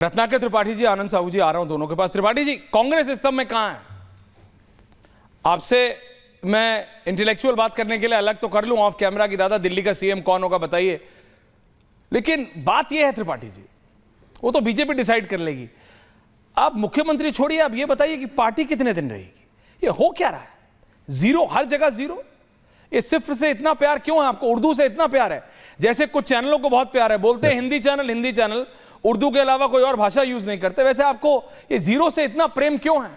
रत्नाकर त्रिपाठी जी, आनंद साहू जी, आ रहा हूं दोनों के पास। त्रिपाठी जी, कांग्रेस इस सब में कहां है? आपसे मैं इंटेलेक्चुअल बात करने के लिए अलग तो कर लूं ऑफ कैमरा की, दादा दिल्ली का सीएम कौन होगा बताइए, लेकिन बात यह है त्रिपाठी जी, वो तो बीजेपी डिसाइड कर लेगी। आप मुख्यमंत्री छोड़िए, आप ये बताइए कि पार्टी कितने दिन रहेगी? ये हो क्या रहा है? जीरो, हर जगह जीरो। ये सिर्फ से इतना प्यार क्यों है आपको? उर्दू से इतना प्यार है, जैसे कुछ चैनलों को बहुत प्यार है, बोलते हैं हिंदी चैनल, उर्दू के अलावा कोई और भाषा यूज नहीं करते, वैसे आपको ये जीरो से इतना प्रेम क्यों है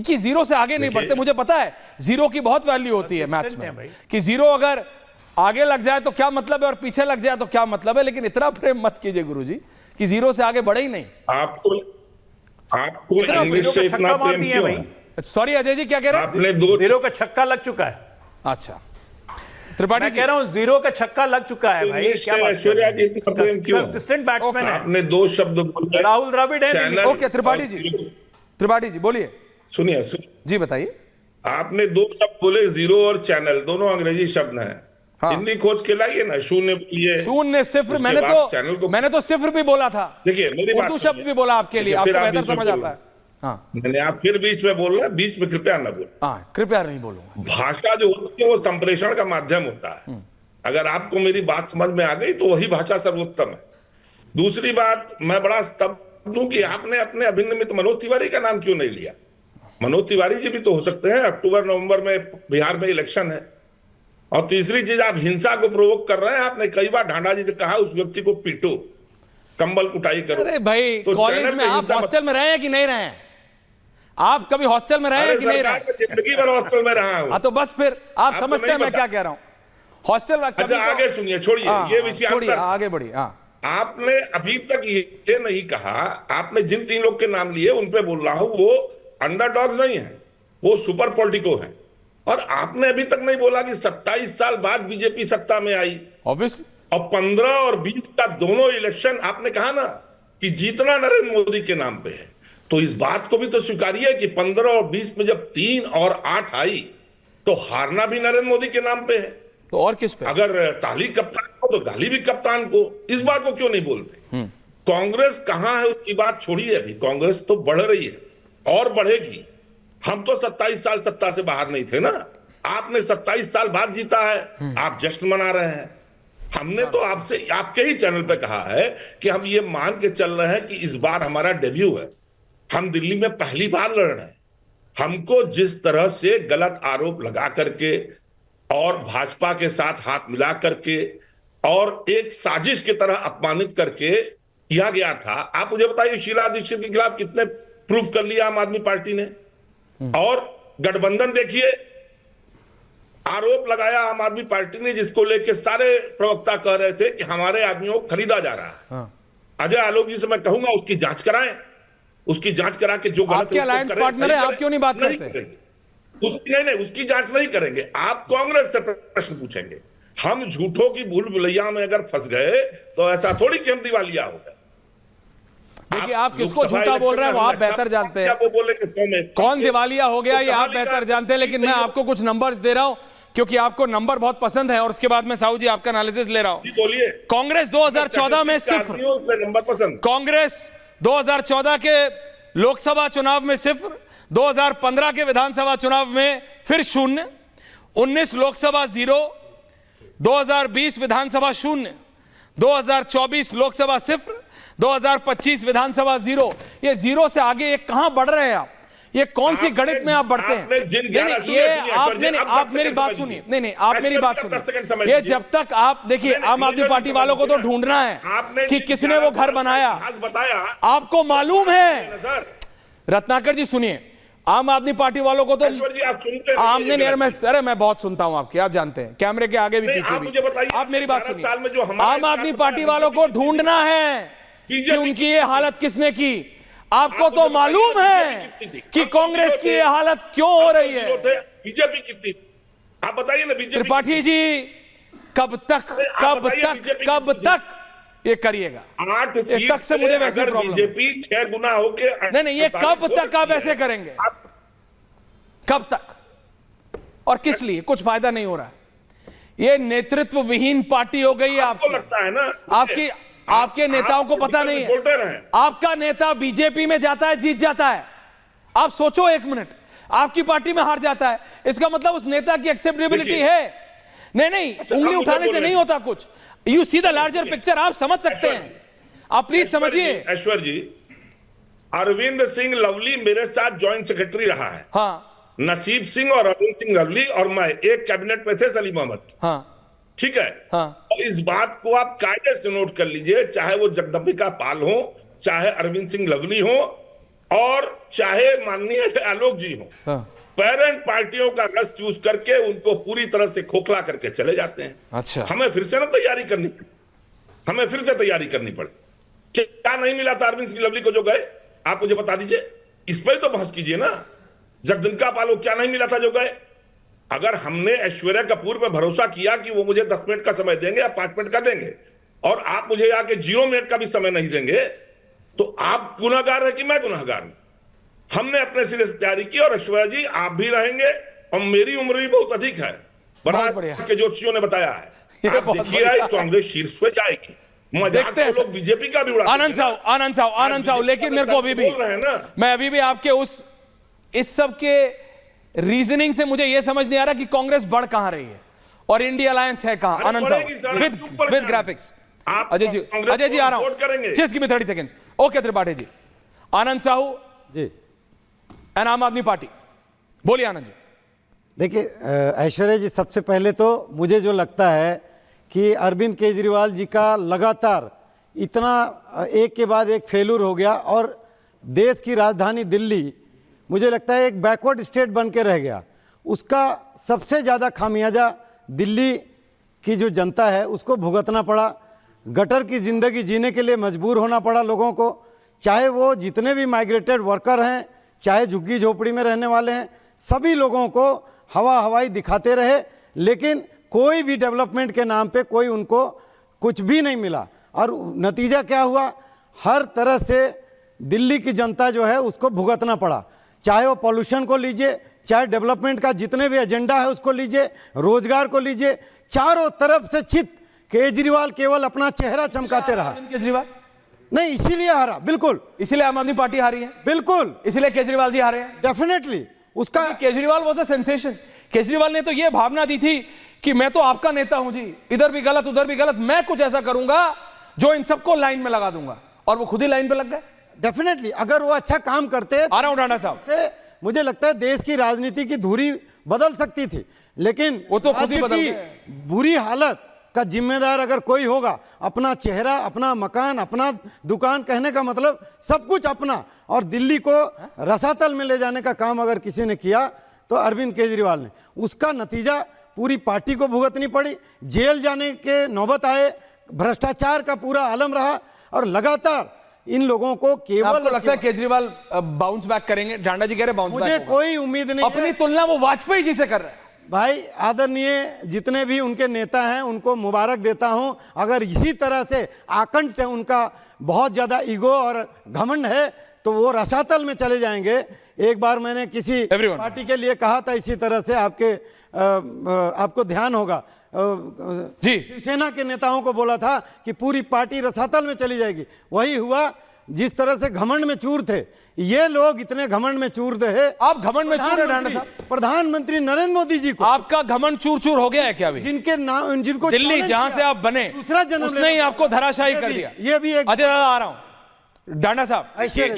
कि जीरो से आगे नहीं बढ़ते? मुझे पता है जीरो की बहुत वैल्यू होती है मैथ्स में, कि जीरो अगर आगे लग जाए तो क्या मतलब है और पीछे लग जाए तो क्या मतलब है, लेकिन इतना प्रेम मत कीजिए गुरुजी कि जीरो से आगे बढ़े ही नहीं। आपको इंग्लिश से इतना प्रेम क्यों है? सॉरी अजय जी, क्या कह रहे हैं? आपने जीरो का छक्का लग चुका है। अच्छा त्रिपाठी जी, कह रहा हूं जीरो का छक्का लग चुका है भाई। क्या ऐश्वर्या जी इतना प्रेम क्यों? कंसिस्टेंट बैट्समैन है। आपने दो शब्द बोले, राहुल द्रविड़ है। ओके त्रिपाठी जी बोलिए। सुनिए जी बताइए। आपने दो शब्द बोले, जीरो और चैनल, दोनों अंग्रेजी शब्द हैं। हाँ। हिंदी खोज के लाइए ना, शून्य बोलिए, शून्य, सिफर। मैंने तो सिफर भी बोला था। देखिए मेरी बात, उर्दू शब्द भी बोला आपके लिए, आपको बेहतर समझ आता है। हाँ, आप फिर बीच में बोल रहे हैं, बीच में कृपया न बोलें। हाँ, कृपया नहीं बोलूंगा। भाषा जो होती है वो संप्रेषण का माध्यम होता है। अगर आपको मेरी बात समझ में आ गई तो वही भाषा सर्वोत्तम है। दूसरी बात, मैं बड़ा स्तब्ध हूं कि आपने अपने अभिन्न मित्र मनोज तिवारी का नाम क्यों नहीं लिया? मनोज तिवारी जी भी तो हो सकते हैं, अक्टूबर नवंबर में बिहार में इलेक्शन है। और तीसरी चीज, आप हिंसा को प्रोवोक कर रहे हैं। आपने कई बार ढांडा जी से कहा उस व्यक्ति को पीटो, कंबल कुटाई करो। अरे भाई, तो कॉलेज में आप हॉस्टल में रहे हैं कि नहीं रहे हैं? आप कभी हॉस्टल में रहे हैं कि नहीं रहे? जिंदगी भर हॉस्टल में रहा हूं। हाँ तो बस फिर आप समझते हैं मैं क्या कह रहा हूं। हॉस्टल अच्छा आगे सुनिए, छोड़िए ये विषय, छोड़िए, आगे बढ़िए। आपने अभी तक ये नहीं कहा, आपने जिन तीन लोग के नाम लिए उन पे बोल रहा हूं, वो अंडरडॉग्स नहीं है, वो सुपर पॉलिटिको है। और आपने अभी तक नहीं बोला कि 27 साल बाद बीजेपी सत्ता में आई, ऑब्वियसली, और 15 और 20 का दोनों इलेक्शन आपने कहा ना कि जीतना नरेंद्र मोदी के नाम पे है। तो इस बात को भी तो स्वीकारिए कि 15 और 20 में जब 3 और 8 आई तो हारना भी नरेंद्र मोदी के नाम पे है। तो और किस पे? अगर ताली कप्तान को तो गाली भी कप्तान को। इस बात को क्यों नहीं बोलते? कांग्रेस कहां है उसकी बात छोड़िए, अभी कांग्रेस तो बढ़ रही है और बढ़ेगी। हम तो 27 साल सत्ता से बाहर नहीं थे ना, आपने 27 साल बाद जीता है, आप जश्न मना रहे हैं। हमने तो आपसे, आपके ही चैनल पे कहा है कि हम ये मान के चल रहे हैं कि इस बार हमारा डेब्यू है, हम दिल्ली में पहली बार लड़ रहे हैं। हमको जिस तरह से गलत आरोप लगा करके और भाजपा के साथ हाथ मिला करके और एक साजिश की तरह अपमानित करके किया गया था, आप मुझे बताइए शीला दीक्षित के खिलाफ कितने प्रूफ कर लिया आम आदमी पार्टी ने? और गठबंधन देखिए, आरोप लगाया आम आदमी पार्टी ने, जिसको लेके सारे प्रवक्ता कह रहे थे कि हमारे आदमियों को खरीदा जा रहा है। हाँ। अजय आलोक जी से मैं कहूंगा उसकी जांच कराएं, उसकी जांच करा के जो गलत है अलायंस पार्टनर है, आप क्यों नहीं बात करते? उसकी नहीं, उसकी जांच नहीं करेंगे। आप कांग्रेस से प्रश्न पूछेंगे। हम झूठों की भूल भुलैया में अगर फंस गए तो ऐसा थोड़ी कि हम दिवालिया हो गए। देखिए, आप किसको झूठा बोल रहे हैं वो आप बेहतर जानते हैं। कौन दिवालिया हो गया ये आप बेहतर जानते हैं, लेकिन मैं आपको कुछ नंबर्स दे रहा हूं क्योंकि आपको नंबर बहुत पसंद है, और उसके बाद मैं साहू जी आपका एनालिसिस ले रहा हूं। बोलिए। कांग्रेस 2014 में सिर्फ, नंबर पसंद, कांग्रेस 2014 के लोकसभा चुनाव में सिर्फ, 2015 के विधानसभा चुनाव में फिर शून्य, 19 लोकसभा 0, 2020 विधानसभा 0, 2024 लोकसभा 0, 2025 विधानसभा 0। ये 0 से आगे ये कहां बढ़ रहे हैं आप? ये कौन सी गणित में आप बढ़ते हैं? आप मेरी बात सुनिए। नहीं, आप मेरी बात सुनिए। ये जब तक आप देखिए, आम आदमी पार्टी वालों को तो ढूंढना है कि किसने वो घर बनाया। आपको मालूम है, रत्नाकर जी सुनिए, आम आदमी पार्टी वालों को तो आमने नेर में, अरे मैं बहुत सुनता हूं आपकी, आप जानते हैं, कैमरे के आगे भी पीछे भी। आप मेरी बात सुनिए, आम आदमी पार्टी वालों को ढूंढना है कि उनकी ये हालत किसने की। आपको तो मालूम है कि कांग्रेस की ये हालत क्यों हो रही है। बीजेपी कितनी, आप बताइए ना। बीजेपी त्रिपाठी जी, कब तक ये करिएगा? 8 तक से मुझे वैसे प्रॉब्लम, बीजेपी 6 गुना होके, नहीं, ये कब तक आप ऐसे करेंगे? कब तक और किस लिए? कुछ फायदा नहीं हो रहा है। ये नेतृत्व विहीन पार्टी हो गई है। आपको लगता है ना? आपके नेताओं को पता नहीं है। रिपोर्टर हैं। आपका नेता बीजेपी में जाता है, जीत जाता है। आप सोचो एक मिनट, आपकी पार्टी में हार जाता है, इसका मतलब उस नेता की एक्सेप्टेबिलिटी देखिए। है। नहीं, अच्छा, उंगली आप मुझे उठाने से बोल नहीं रहे होता कुछ। You see the larger picture, आप समझ सकते हैं। आप प्लीज समझिए। ऐश्वर्य जी, अरविंद सिंह लवली मेरे साथ ज्वाइंट सेक्रेटरी रहा है। हाँ नसीब सिंह और अरविंद सिंह लवली और मैं एक कैबिनेट में थे, सलीम अहमद। हाँ ठीक है। हाँ। और इस बात को आप कायदे से नोट कर लीजिए, चाहे वो जगदम्बिका पाल हो, चाहे अरविंद सिंह लवली हो, और चाहे माननीय आलोक जी हो, हाँ। पेरेंट पार्टियों का रस चूस करके उनको पूरी तरह से खोखला करके चले जाते हैं। अच्छा। हमें फिर से ना तैयारी करनी पड़ी, हमें फिर से तैयारी करनी पड़ी। क्या नहीं मिला था अरविंद सिंह लवली को जो गए? आप मुझे बता दीजिए, इस पर तो बहस कीजिए ना। जगदम्बिका पाल को क्या नहीं मिला था जो गए? अगर हमने ऐश्वर्या कपूर पर भरोसा किया कि वो मुझे 10 मिनट का समय देंगे या 5 मिनट का देंगे, और आप मुझे आके 0 मिनट का भी समय नहीं देंगे, तो आप गुनाहगार है कि मैं गुनाहगार हूं? हमने अपने सिरे से तैयारी की, और ऐश्वर्या जी आप भी रहेंगे, और मेरी उम्र भी बहुत अधिक है, बहुत बढ़िया। बनारस के ज्योतिषियों ने बताया है। ये आप बहुत देखिए, बढ़िया। कांग्रेस शीर्ष पे जाएगी। मजाक देखते हैं तो लोग बीजेपी का भी उड़ाते आनंद हैं ना। साहब, लेकिन मेरे को अभी भी, बोल रहे हैं ना। मैं अभी भी आपके इस सब के रीजनिंग से मुझे यह समझ नहीं आ रहा कि कांग्रेस बढ़ कहां रही है और इंडिया अलायंस है कहां। अरे आनंद बढ़ेगी साहब सर, विद क्यों परेशान? ग्राफिक्स। आप अजय जी, कांग्रेस अजय जी को आ रहा वोट करेंगे। हूं, just give me 30 seconds. Okay Tripathi ji, Anand Sahu ji and Aam Aadmi party, बोलिए आनंद जी। देखिए ऐश्वर्या जी, सबसे पहले तो मुझे जो लगता है कि अरविंद केजरीवाल जी का लगातार इतना एक के बाद एक फेल्यूर हो गया, और देश की राजधानी दिल्ली मुझे लगता है एक बैकवर्ड स्टेट बन के रह गया। उसका सबसे ज़्यादा खामियाजा दिल्ली की जो जनता है उसको भुगतना पड़ा। गटर की ज़िंदगी जीने के लिए मजबूर होना पड़ा लोगों को, चाहे वो जितने भी माइग्रेटेड वर्कर हैं, चाहे झुग्गी झोपड़ी में रहने वाले हैं, सभी लोगों को हवाई दिखाते रहे, लेकिन कोई भी डेवलपमेंट के नाम पे कोई उनको कुछ भी नहीं मिला। और नतीजा क्या हुआ? हर तरह से दिल्ली की जनता जो है उसको भुगतना पड़ा, चाहे वो पॉल्यूशन को लीजिए, चाहे डेवलपमेंट का जितने भी एजेंडा है उसको लीजिए, रोजगार को लीजिए, चारों तरफ से चित केजरीवाल केवल अपना चेहरा चमकाते रहा। अरविंद केजरीवाल नहीं, इसीलिए हारा, बिल्कुल इसीलिए आम आदमी पार्टी हारी है, बिल्कुल, इसलिए केजरीवाल जी हारे हैं। डेफिनेटली। उसका Kejriwal was a sensation. Kejriwal ने तो ये भावना दी थी कि मैं तो आपका नेता हूं जी, इधर भी गलत उधर भी गलत, मैं कुछ ऐसा करूंगा जो इन सबको लाइन में लगा दूंगा, और वो खुद ही लाइन पे लग गए। डेफिनेटली अगर वो अच्छा काम करते आ रहा हूं राणा साहब से मुझे लगता है देश की राजनीति की धुरी बदल सकती थी, लेकिन वो तो खुद ही राज्य बदल की गए। बुरी हालत का जिम्मेदार अगर कोई होगा, अपना चेहरा, अपना मकान, अपना दुकान, कहने का मतलब सब कुछ अपना, और दिल्ली को रसातल में ले जाने का काम अगर किसी ने किया तो अरविंद केजरीवाल ने। उसका नतीजा पूरी पार्टी को भुगतनी पड़ी, जेल जाने के नौबत आए, भ्रष्टाचार का पूरा आलम रहा, और लगातार इन लोगों को केवल आपको लगता है केजरीवाल बाउंस बैक करेंगे? डांडा जी कह रहे बाउंस मुझे बैक होगा। कोई उम्मीद नहीं अपनी है। तुलना वो वाजपेयी जी से कर रहे हैं। भाई आदरणीय जितने भी उनके नेता हैं उनको मुबारक देता हूं। अगर इसी तरह से आकंठ है, उनका बहुत ज़्यादा ईगो और घमंड है, तो वो रसातल में चले जाएंगे। एक बार मैंने किसी पार्टी के लिए कहा था इसी तरह से, आपको ध्यान होगा, जी, शिवसेना के नेताओं को बोला था कि पूरी पार्टी रसातल में चली जाएगी। वही हुआ। जिस तरह से घमंड में चूर थे ये लोग, इतने घमंड में चूर थे। आप घमंड में चूर है डांडा साहब? प्रधानमंत्री नरेंद्र मोदी जी को आपका घमंड चूर चूर हो गया है क्या अभी? जिनको दिल्ली जहां से आप बने दूसरा जन्म उसने ही आपको धराशायी कर दिया। ये भी एक अजय दादा आ रहा हूं, डांडा साहब ऐश्वर्या